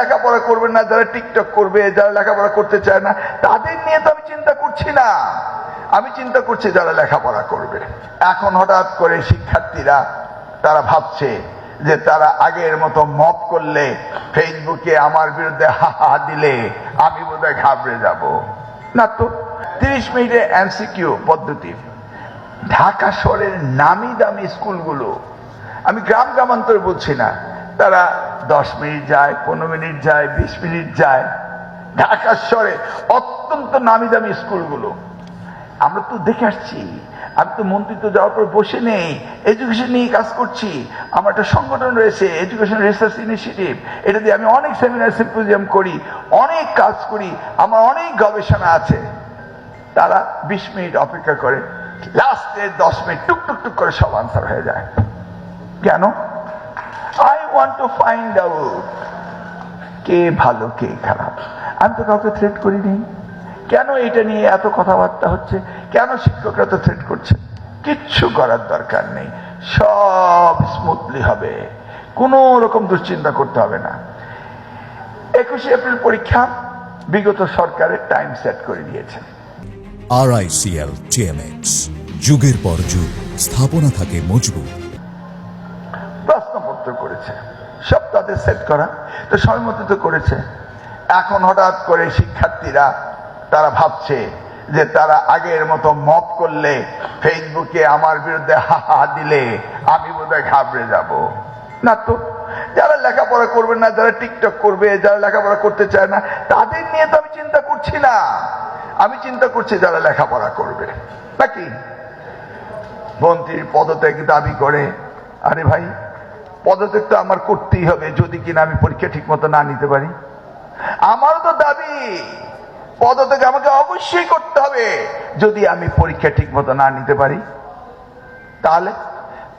লেখাপড়া করবে না, যারা টিকটক করবে, যারা লেখাপড়া করতে চায় না, তাদের নিয়ে তো আমি চিন্তা করছি না। আমি চিন্তা করছি যারা লেখাপড়া করবে। এখন হঠাৎ করে শিক্ষার্থীরা তারা ভাবছে যে তারা আগের মতো মত করলে, ফেসবুকে আমার বিরুদ্ধে হা দিলে আমি বোধহয় ঘাবড়ে যাব না। তো 30 মিনিটে এমসিকিউ পদ্ধতি। ঢাকা শহরের নামি দামি স্কুলগুলো, আমি গ্রাম গ্রামান্তর বলছি না, তারা 10 মিনিট যায়, 15 মিনিট যায়, 20 মিনিট যায়। ঢাকা শহরে অত্যন্ত নামি দামি স্কুলগুলো আমরা তো দেখে আসছি। আমি তো মন্ত্রিত্ব যাওয়ার পর বসে নেই, এডুকেশন নিয়ে কাজ করছি। আমার একটা সংগঠন রয়েছে, এডুকেশন রিসার্চ ইনিশিয়েটিভ। এটা দিয়ে আমি অনেক সেমিনার সিম্পোজিয়াম করি, অনেক কাজ করি, আমার অনেক গবেষণা আছে। তারা 20 মিনিট অপেক্ষা করে, লাস্টের 10 মিনিট টুক টুক টুক করে সব আনসার হয়ে যায়। কেন? I want to find out কে ভালো কে খারাপ। আমি তো কাউকে থ্রেট করিনি। কেন এটা নিয়ে এত কথাবার্তা হচ্ছে? কেন শিক্ষকরা তো থ্রেট করছে? কিচ্ছু করার দরকার নেই, সব স্মুথলি হবে, কোনো রকম দুশ্চিন্তা করতে হবে না। 21শে এপ্রিল পরীক্ষা বিগত সরকারের টাইম সেট করে দিয়েছে। RICL TMX, যুগের পর যুগ স্থাপনা থাকে মজবুত। প্রশ্নপত্র করেছে, সব তাদের সেট করা, তো সময়মতো তো করেছে। এখন হঠাৎ করে শিক্ষার্থীরা তারা ভাবছে যে তারা আগের মতো মত করলে, ফেসবুকে আমার বিরুদ্ধে হা দিলে আমি বোধহয় ঘাবড়ে যাব না। তো যারা লেখাপড়া করবে না, যারা টিকটক করবে, যারা লেখাপড়া করতে চায় না, তাদের নিয়ে তো আমি চিন্তা করছি না। আমি চিন্তা করছি যারা লেখাপড়া করবে। নাকি মন্ত্রীর পদত্যাগ দাবি করে, আরে ভাই, পদত্যাগ তো আমার করতেই হবে যদি কিনা আমি পরীক্ষা ঠিক মতো না নিতে পারি। আমারও তো দাবি, পদত্যাগ আমাকে অবশ্যই করতে হবে যদি আমি পরীক্ষা ঠিক মতো না নিতে পারি। তাহলে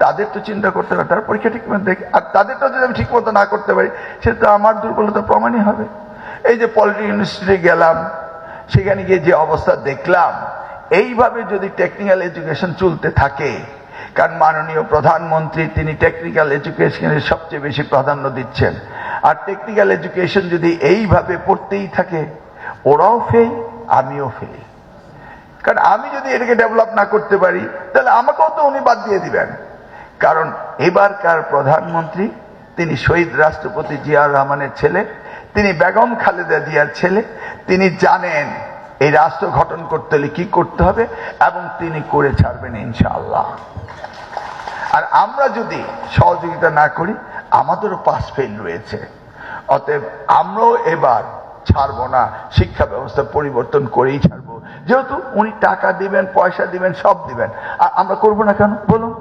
তাদের তো চিন্তা করতে হবে, তারা পরীক্ষা ঠিক মতো দেখে, আর তাদেরটা যদি আমি ঠিক মতো না করতে পারি সেটা তো আমার দুর্বলতা প্রমাণই হবে। এই যে পলিটেকনিক ইউনিভার্সিটি গেলাম, সেখানে গিয়ে যে অবস্থা দেখলাম, এইভাবে যদি টেকনিক্যাল এডুকেশন চলতে থাকে, কারণ মাননীয় প্রধানমন্ত্রী তিনি টেকনিক্যাল এডুকেশনের সবচেয়ে বেশি প্রাধান্য দিচ্ছেন, আর টেকনিক্যাল এডুকেশন যদি এইভাবে পড়তেই থাকে, ওরাও ফেল, আমিও ফেল। কারণ আমি যদি এটাকে ডেভেলপ না করতে পারি তাহলে আমাকেও তো উনি বাদ দিয়ে দিবেন। কারণ এবারকার প্রধানমন্ত্রী তিনি শহীদ রাষ্ট্রপতি জিয়াউর রহমানের ছেলে, তিনি বেগম খালেদা জিয়ার ছেলে। তিনি জানেন এই রাষ্ট্র গঠন করতে হলে কি করতে হবে, এবং তিনি করে ছাড়বেন ইনশাআল্লাহ। আর আমরা যদি সহযোগিতা না করি, আমাদেরও পাস ফেল রয়েছে। অতএব আমরাও এবার ছাড়বো না, শিক্ষা ব্যবস্থা পরিবর্তন করেই ছাড়বো। যেহেতু উনি টাকা দিবেন, পয়সা দিবেন, সব দিবেন, আর আমরা করবো না কেন বলুন?